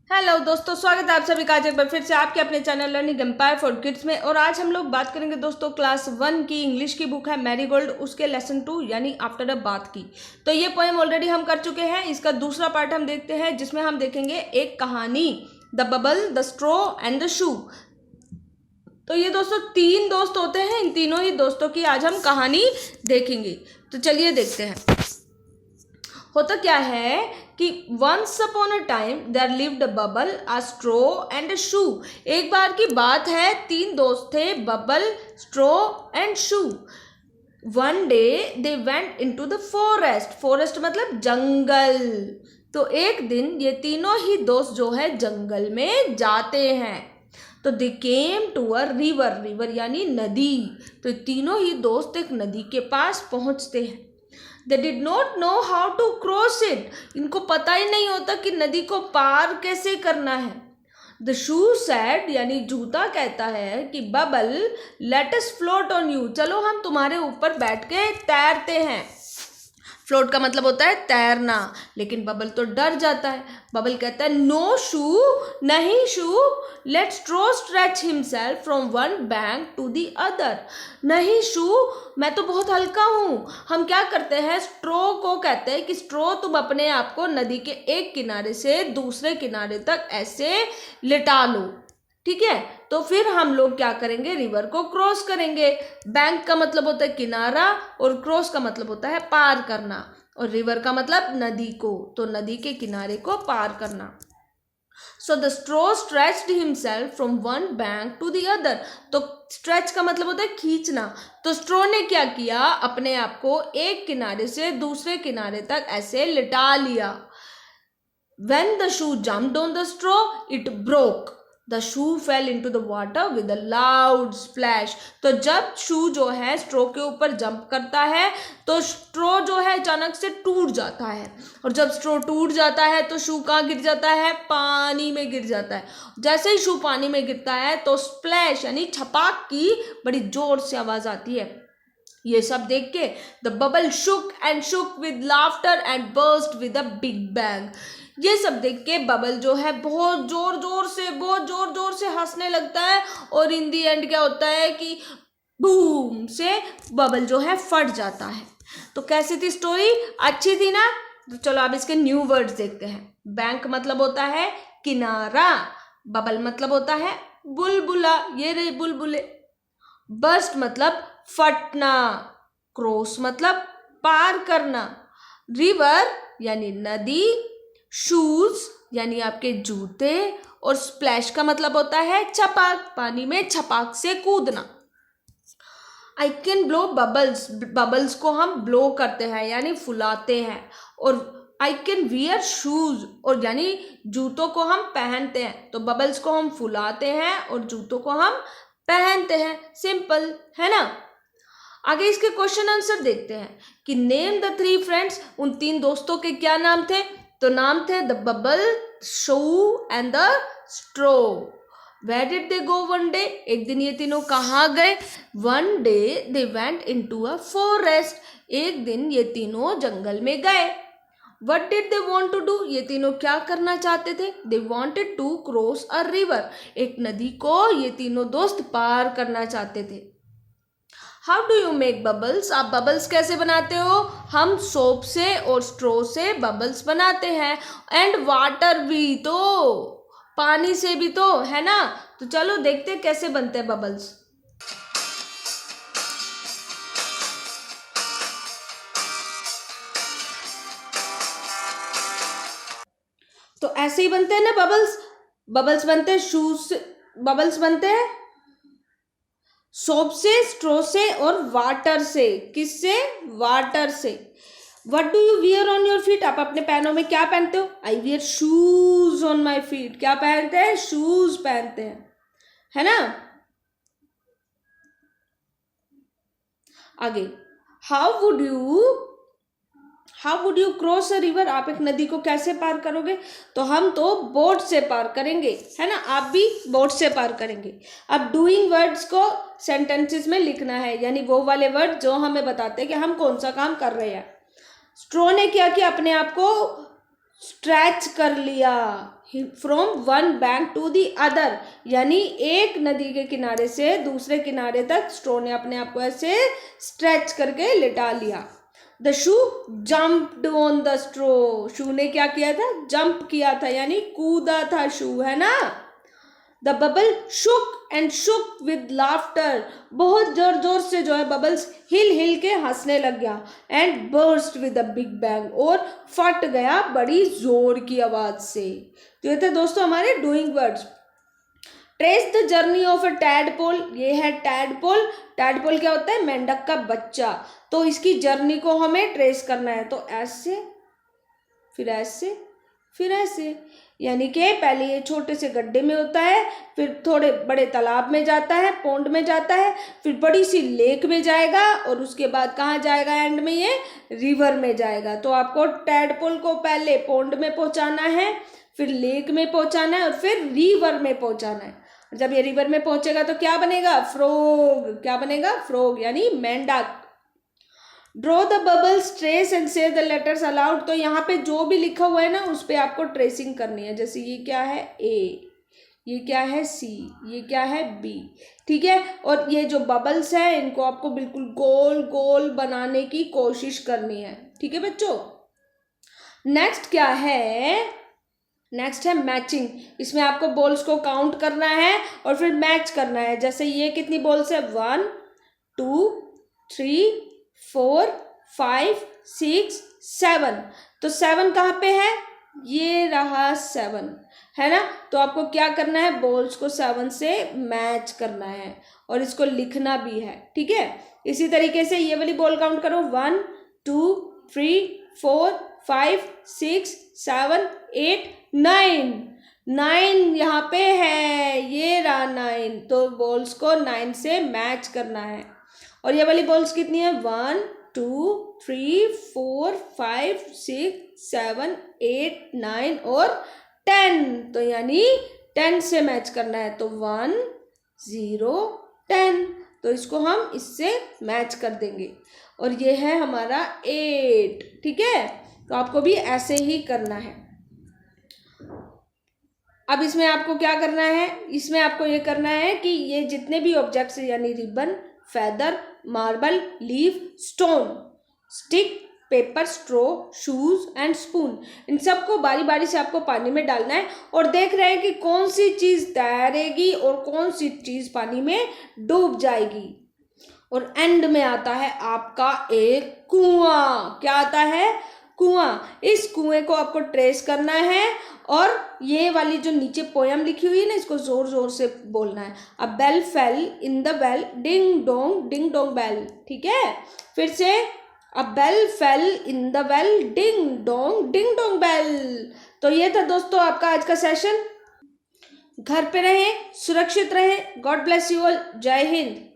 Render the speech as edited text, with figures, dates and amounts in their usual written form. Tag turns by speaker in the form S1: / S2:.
S1: Hello दोस्तों, स्वागत है आप सभी का आज एक बार फिर से आपके अपने channel learning empire for kids में। और आज हम लोग बात करेंगे दोस्तों क्लास 1 की इंग्लिश की बुक है मैरीगोल्ड, उसके लेसन 2 यानी आफ्टर अ बाथ की। तो ये पोएम ऑलरेडी हम कर चुके हैं। इसका दूसरा पार्ट हम देखते हैं जिसमें हम देखेंगे एक कहानी, the bubble, the straw and the shoe. तो ये दोस्तों 3 दोस्त होते हैं, इन तीनों ही दोस्तों की आज हम कहानी देखेंगे। तो चलिए देखते हैं। होता क्या है कि once upon a time there lived a bubble, a straw and a shoe. एक बार की बात है, 3 दोस्त थे, bubble, straw and shoe. One day they went into the forest. Forest मतलब जंगल। तो एक दिन ये तीनों ही दोस्त जो है जंगल में जाते हैं। तो they came to a river, river यानी नदी। तो तीनों ही दोस्त एक नदी के पास पहुंचते हैं। They did not know how to cross it. इनको पता ही नहीं होता कि नदी को पार कैसे करना है। The shoe said यानी जूता कहता है कि bubble, let us float on you. चलो हम तुम्हारे ऊपर बैठ के तैरते हैं। फ्लोट का मतलब होता है तैरना, लेकिन बबल तो डर जाता है। बबल कहता है नो शू, नहीं shoe, let straw stretch himself from one bank to the other. नहीं शू, मैं तो बहुत हल्का हूँ। हम क्या करते हैं, स्ट्रॉ को कहते हैं कि स्ट्रॉ तुम अपने आप को नदी के एक किनारे से दूसरे किनारे तक ऐसे लिटा लो, ठीक है। तो फिर हम लोग क्या करेंगे, रिवर को क्रॉस करेंगे। बैंक का मतलब होता है किनारा और क्रॉस का मतलब होता है पार करना, और रिवर का मतलब नदी को, तो नदी के किनारे को पार करना। So the straw stretched himself from one bank to the other. तो स्ट्रेच का मतलब होता है खींचना। तो स्ट्रॉ ने क्या किया, अपने आप को एक किनारे से दूसरे किनारे तक ऐसे लिटा लिया। When the shoe jumped on the straw, it broke. The shoe fell into the water with a loud splash. तो जब शू जो है स्ट्रो के ऊपर जंप करता है तो स्ट्रो जो है अचानक से टूट जाता है, और जब स्ट्रो टूट जाता है तो शू कहाँ गिर जाता है, पानी में गिर जाता है। जैसे ही शू पानी में गिरता है तो स्प्लैश यानी छपाक की बड़ी जोर से आवाज आती है। ये सब देख के the bubble shook and shook with laughter and burst with a big bang. ये सब देख के बबल जो है बहुत जोर जोर से हंसने लगता है, और इन दी एंड क्या होता है कि बूम से बबल जो है फट जाता है। तो कैसी थी स्टोरी, अच्छी थी ना। तो चलो अब इसके न्यू वर्ड्स देखते हैं। बैंक मतलब होता है किनारा, बबल मतलब होता है बुलबुला, ये रहे बुलबुले। बर्स्ट मतलब फटना, क्रॉस मतलब पार करना, रिवर यानी नदी, शूज यानी आपके जूते, और स्प्लैश का मतलब होता है छपाक, पानी में छपाक से कूदना। I can blow bubbles, bubbles को हम ब्लो करते हैं यानी फुलाते हैं। और आई कैन वियर शूज, और यानी जूतों को हम पहनते हैं। तो बबल्स को हम फुलाते हैं और जूतों को हम पहनते हैं। सिंपल है ना। आगे इसके क्वेश्चन आंसर देखते हैं कि नेम द 3 फ्रेंड्स। उन 3 दोस्तों के क्या नाम थे, तो नाम थे the bubble, shoe and the straw. Where did they go one day, एक दिन ये तीनों कहाँ गए। One day they went into a forest, एक दिन ये तीनों जंगल में गए। What did they want to do, ये तीनों क्या करना चाहते थे। They wanted to cross a river, एक नदी को ये तीनों दोस्त पार करना चाहते थे। How do you make bubbles, आप बबल्स कैसे बनाते हो। हम सोप से और स्ट्रॉ से बबल्स बनाते हैं, एंड वाटर भी, तो पानी से भी तो, है ना। तो चलो देखते हैं कैसे बनते हैं बबल्स। तो ऐसे ही बनते हैं ना बबल्स। बबल्स बनते हैं शूज से, बबल्स बनते हैं सोप से, स्ट्रॉ से और वाटर से। किससे, वाटर से। What do you wear on your feet, आप अपने पैरों में क्या पहनते हो। I wear shoes on my feet, क्या पहनते हैं, शूज पहनते हैं, है ना। आगे how would you cross a river, आप एक नदी को कैसे पार करोगे। तो हम तो बोट से पार करेंगे, है ना, आप भी बोट से पार करेंगे। अब डूइंग वर्ड्स को सेंटेंसेस में लिखना है, यानी वो वाले वर्ड जो हमें बताते हैं कि हम कौन सा काम कर रहे हैं। स्ट्रॉ ने क्या किया, अपने आप को स्ट्रेच कर लिया, from one bank to the other, यानी एक नदी के किनारे से दूसरे किनारे तक स्ट्रो ने अपने आप को ऐसे स्ट्रेच करके लिटा लिया। The shoe jumped on the straw, shoe ने क्या किया था, जंप किया था, यानी कूदा था शू, है ना। The bubble shook and shook with laughter, बहुत जोर जोर से जो है बबल्स हिल हिल के हंसने लग गया। And burst with a big bang, और फट गया बड़ी जोर की आवाज से। तो ये थे दोस्तों हमारे doing words. Trace the journey of a tadpole, ये है टैडपोल। टैडपोल क्या होता है, मेंढक का बच्चा। तो इसकी जर्नी को हमें ट्रेस करना है, तो ऐसे फिर ऐसे फिर ऐसे, यानी कि पहले ये छोटे से गड्ढे में होता है, फिर थोड़े बड़े तालाब में जाता है, पोंड में जाता है, फिर बड़ी सी लेक में जाएगा, और उसके बाद कहाँ जाएगा, एंड में ये रिवर में जाएगा। तो आपको टैडपोल को पहले पोंड में पहुंचाना है, फिर लेक में पहुंचाना है, और फिर रिवर में पहुंचाना है। जब ये रिवर में पहुंचेगा तो क्या बनेगा, फ्रॉग। क्या बनेगा, फ्रॉग, यानी मेंढक। Draw the bubbles, trace and से द लेटर्स अलाउड। तो यहाँ पे जो भी लिखा हुआ है ना उस पर आपको ट्रेसिंग करनी है। जैसे ये क्या है, ए, ये क्या है, सी, ये क्या है, बी, ठीक है। और ये जो बबल्स है इनको आपको बिल्कुल गोल गोल बनाने की कोशिश करनी है, ठीक है बच्चों। नेक्स्ट क्या है, नेक्स्ट है मैचिंग। इसमें आपको बॉल्स को काउंट करना है और फिर मैच करना है। जैसे ये कितनी बॉल्स है, 1 2 3 4 5 6 7। तो 7 कहाँ पे है, ये रहा 7, है ना। तो आपको क्या करना है, बॉल्स को 7 से मैच करना है और इसको लिखना भी है, ठीक है। इसी तरीके से ये वाली बॉल काउंट करो, 1 2 3 4 5 6 7 8 9। 9 यहाँ पे है, ये रहा 9। तो बॉल्स को 9 से मैच करना है। और ये वाली बॉल्स कितनी है, 1 2 3 4 5 6 7 8 9 और 10। तो यानी 10 से मैच करना है। तो 1 0 10। तो इसको हम इससे मैच कर देंगे। और ये है हमारा 8, ठीक है। तो आपको भी ऐसे ही करना है। अब इसमें आपको क्या करना है, इसमें आपको ये करना है कि ये जितने भी ऑब्जेक्ट्स यानी ribbon, feather, marble, leaf, stone, stick, paper, straw, shoes and spoon, इन सबको बारी बारी से आपको पानी में डालना है और देख रहे हैं कि कौन सी चीज तैरेगी और कौन सी चीज पानी में डूब जाएगी। और एंड में आता है आपका एक कुआं। क्या आता है, कुआं। इस कुएं को आपको ट्रेस करना है और ये वाली जो नीचे पोयम लिखी हुई है ना, इसको जोर जोर से बोलना है। A bell fell in the well, ding dong bell, ठीक है। फिर से, a bell fell in the well, ding dong bell. तो ये था दोस्तों आपका आज का सेशन। घर पे रहें, सुरक्षित रहें। God bless you all. जय हिंद।